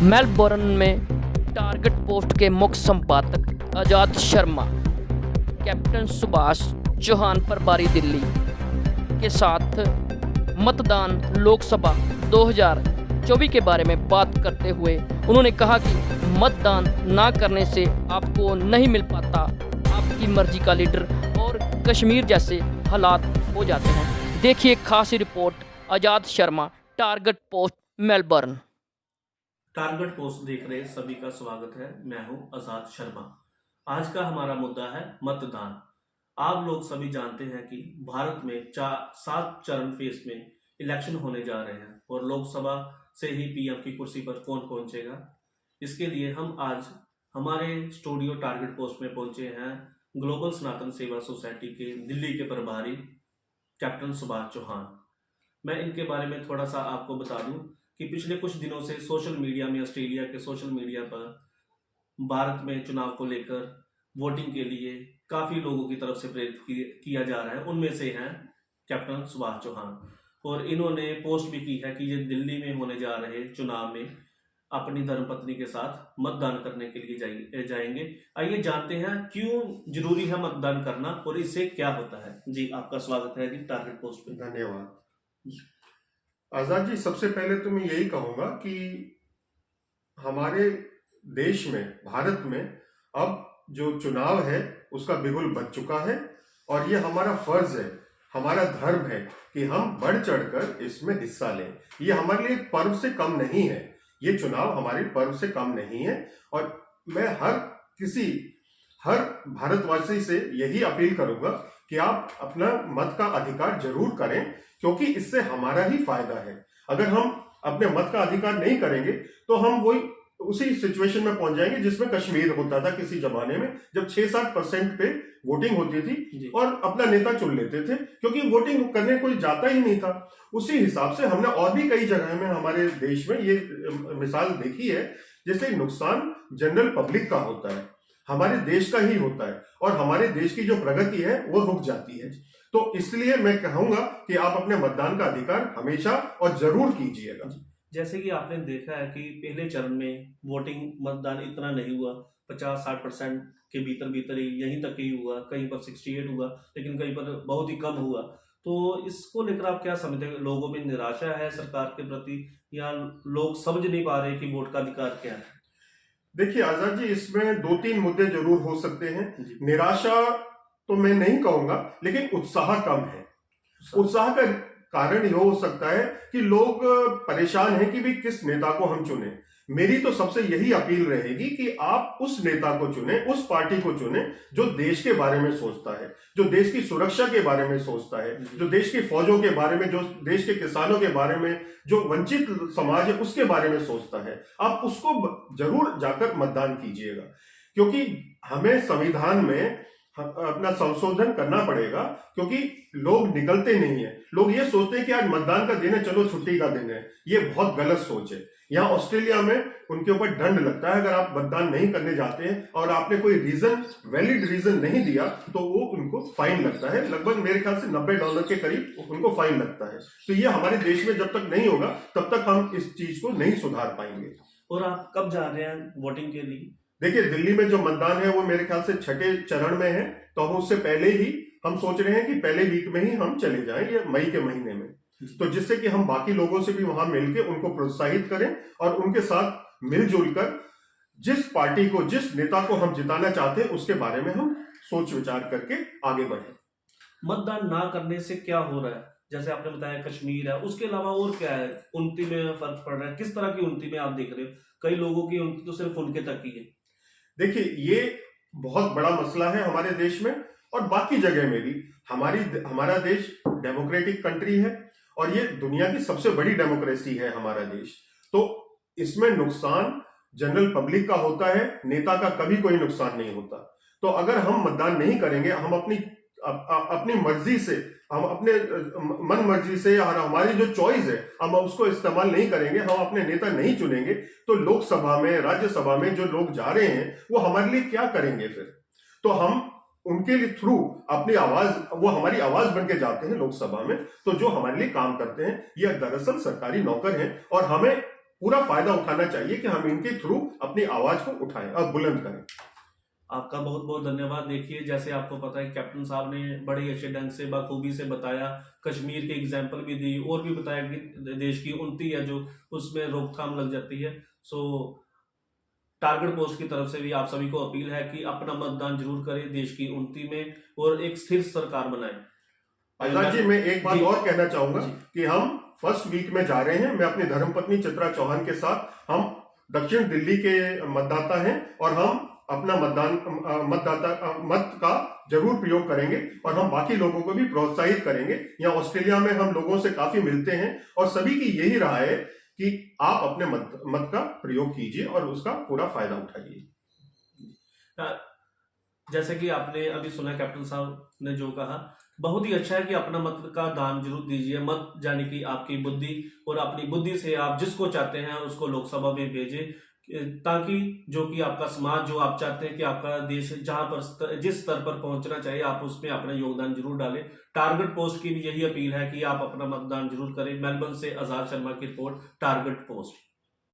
Melbourne में target post के मुख्य संपादक आज़ाद शर्मा, कैप्टन सुभाष चौहान पर बारी दिल्ली के साथ मतदान लोकसभा 2024 के बारे में बात करते हुए उन्होंने कहा कि मतदान ना करने से आपको नहीं मिल पाता आपकी मर्जी का लीडर और कश्मीर जैसे हालात हो जाते हैं। देखिए खास report Azad Sharma, target post Melbourne. Target post देख रहे सभी का स्वागत है। मैं हूं आज़ाद शर्मा। आज का हमारा मुद्दा है मतदान। आप लोग सभी जानते हैं कि भारत में 7 चरण फेज में इलेक्शन होने जा रहे हैं और लोकसभा से ही पीएम की कुर्सी पर कौन पहुंचेगा, इसके लिए हम आज हमारे स्टूडियो टारगेट पोस्ट में पहुंचे हैं ग्लोबल सनातन सेवा सोसाइटी के दिल्ली के प्रभारी कैप्टन सुभाष चौहान। मैं इनके बारे में थोड़ा सा आपको बता दूं कि पिछले कुछ दिनों से सोशल मीडिया में, ऑस्ट्रेलिया के सोशल मीडिया पर भारत में चुनाव को लेकर वोटिंग के लिए काफ़ी लोगों की तरफ से प्रेरित किया जा रहा है। उनमें से हैं कैप्टन सुभाष चौहान और इन्होंने पोस्ट भी की है कि ये दिल्ली में होने जा रहे चुनाव में अपनी धर्मपत्नी के साथ मतदान करने के लिए जाएंगे। आइए जानते हैं क्यों जरूरी है मतदान करना और इससे क्या होता है। जी, आपका स्वागत है जी टारगेट पोस्ट पे। धन्यवाद आजाद जी। सबसे पहले तो मैं यही कहूंगा कि हमारे देश में, भारत में अब जो चुनाव है उसका बिगुल बज चुका है और ये हमारा फर्ज है, हमारा धर्म है कि हम बढ़ चढ़कर इसमें हिस्सा लें। ये हमारे लिए पर्व से कम नहीं है, ये चुनाव हमारे पर्व से कम नहीं है। और मैं हर भारतवासी से यही अपील करूंगा कि आप अपना मत का अधिकार जरूर करें, क्योंकि इससे हमारा ही फायदा है। अगर हम अपने मत का अधिकार नहीं करेंगे तो हम उसी सिचुएशन में पहुंच जाएंगे जिसमें कश्मीर होता था किसी जमाने में, जब 6-7% पे वोटिंग होती थी और अपना नेता चुन लेते थे, क्योंकि वोटिंग करने कोई जाता ही नहीं था। उसी हिसाब से हमने और भी कई जगह में हमारे देश में ये मिसाल देखी है। जैसे नुकसान जनरल पब्लिक का होता है, हमारे देश का ही होता है और हमारे देश की जो प्रगति है वो रुक जाती है। तो इसलिए मैं कहूंगा कि आप अपने मतदान का अधिकार हमेशा और जरूर कीजिएगा। जैसे कि आपने देखा है कि पहले चरण में वोटिंग मतदान इतना नहीं हुआ, 50-60% के भीतर ही यहीं तक ही हुआ, कहीं पर 68 हुआ, लेकिन कहीं पर बहुत ही कम हुआ। तो इसको लेकर आप क्या समझते हैं? लोगों में निराशा है सरकार के प्रति या लोग समझ नहीं पा रहे कि वोट का अधिकार क्या है? देखिए आजाद जी, इसमें 2-3 मुद्दे जरूर हो सकते हैं। निराशा तो मैं नहीं कहूंगा, लेकिन उत्साह कम है। उत्साह का कारण यह हो सकता है कि लोग परेशान हैं कि भी किस नेता को हम चुने। मेरी तो सबसे यही अपील रहेगी कि आप उस नेता को चुने, उस पार्टी को चुने जो देश के बारे में सोचता है, जो देश की सुरक्षा के बारे में सोचता है, जो देश की फौजों के बारे में, जो देश के किसानों के बारे में, जो वंचित समाज है उसके बारे में सोचता है। आप उसको जरूर जाकर मतदान कीजिएगा, क्योंकि हमें संविधान में अपना संशोधन करना पड़ेगा, क्योंकि लोग निकलते नहीं है। लोग ये सोचते हैं कि आज मतदान का दिन है, चलो छुट्टी का दिन है। ये बहुत गलत सोच है। यहाँ ऑस्ट्रेलिया में उनके ऊपर दंड लगता है अगर आप मतदान नहीं करने जाते हैं और आपने कोई वैलिड रीजन नहीं दिया तो वो उनको फाइन लगता है। लगभग मेरे ख्याल से $90 के करीब उनको फाइन लगता है। तो ये हमारे देश में जब तक नहीं होगा तब तक हम इस चीज को नहीं सुधार पाएंगे। और आप कब जा रहे हैं वोटिंग के लिए? देखिए, दिल्ली में जो मतदान है वो मेरे ख्याल से 6ठे चरण में है, तो हम उससे पहले ही हम सोच रहे हैं कि पहले वीक में ही हम चले जाएं, ये मई के महीने में, तो जिससे कि हम बाकी लोगों से भी वहां मिलके उनको प्रोत्साहित करें और उनके साथ मिलजुल कर जिस पार्टी को, जिस नेता को हम जिताना चाहते हैं उसके बारे में हम सोच विचार करके आगे बढ़े। मतदान ना करने से क्या हो रहा है? जैसे आपने बताया कश्मीर है, उसके अलावा और क्या है? उन्नति में फर्क पड़ रहा है? किस तरह की उन्नति में आप देख रहे हो? कई लोगों की उन्नति तो सिर्फ उनके तक ही है। देखिए, ये बहुत बड़ा मसला है हमारे देश में और बाकी जगह में भी। हमारा देश डेमोक्रेटिक कंट्री है और ये दुनिया की सबसे बड़ी डेमोक्रेसी है हमारा देश। तो इसमें नुकसान जनरल पब्लिक का होता है, नेता का कभी कोई नुकसान नहीं होता। तो अगर हम मतदान नहीं करेंगे, हम अपनी मर्जी से, हम अपने मन मर्जी से, और हमारी जो चॉइस है हम उसको इस्तेमाल नहीं करेंगे, हम अपने नेता नहीं चुनेंगे, तो लोकसभा में, राज्यसभा में जो लोग जा रहे हैं वो हमारे लिए क्या करेंगे फिर? तो हम उनके लिए थ्रू अपनी आवाज, वो हमारी आवाज बन के जाते हैं लोकसभा में। तो जो हमारे लिए काम करते हैं ये दरअसल सरकारी नौकर हैं और हमें पूरा फायदा उठाना चाहिए कि हम इनके थ्रू अपनी आवाज को उठाएं और बुलंद करें। आपका बहुत बहुत धन्यवाद। देखिए, जैसे आपको पता है कैप्टन साहब ने बड़े अच्छे ढंग से बखूबी से बताया, कश्मीर के एग्जाम्पल भी दी और भी बताया कि देश की उन्नति है जो उसमें रोकथाम लग जाती है। सो टारगेट पोस्ट की तरफ से भी आप सभी को अपील है कि अपना मतदान जरूर करें देश की उन्नति में और एक स्थिर सरकार बनाएं। आजाद जी, मैं एक बात जी। और कहना चाहूंगा जी। कि हम फर्स्ट वीक में जा रहे हैं। मैं अपनी धर्मपत्नी चित्रा चौहान के साथ, हम दक्षिण दिल्ली के मतदाता हैं और हम अपना मत का जरूर प्रयोग करेंगे और हम बाकी लोगों को भी प्रोत्साहित करेंगे। यहाँ ऑस्ट्रेलिया में हम लोगों से काफी मिलते हैं और सभी की यही राय है कि आप अपने मत का प्रयोग कीजिए और उसका पूरा फायदा उठाइए। जैसे कि आपने अभी सुना कैप्टन साहब ने जो कहा, बहुत ही अच्छा है कि अपना मत का दान जरूर दीजिए। मत जाने की आपकी बुद्धि, और अपनी बुद्धि से आप जिसको चाहते हैं उसको लोकसभा में भेजें, ताकि जो कि आपका समाज, जो आप चाहते हैं कि आपका देश जहां पर जिस स्तर पर पहुंचना चाहिए, आप उसमें अपना योगदान जरूर डालें। टारगेट पोस्ट की भी यही अपील है कि आप अपना मतदान जरूर करें। मेलबर्न से आजाद शर्मा की रिपोर्ट, टारगेट पोस्ट।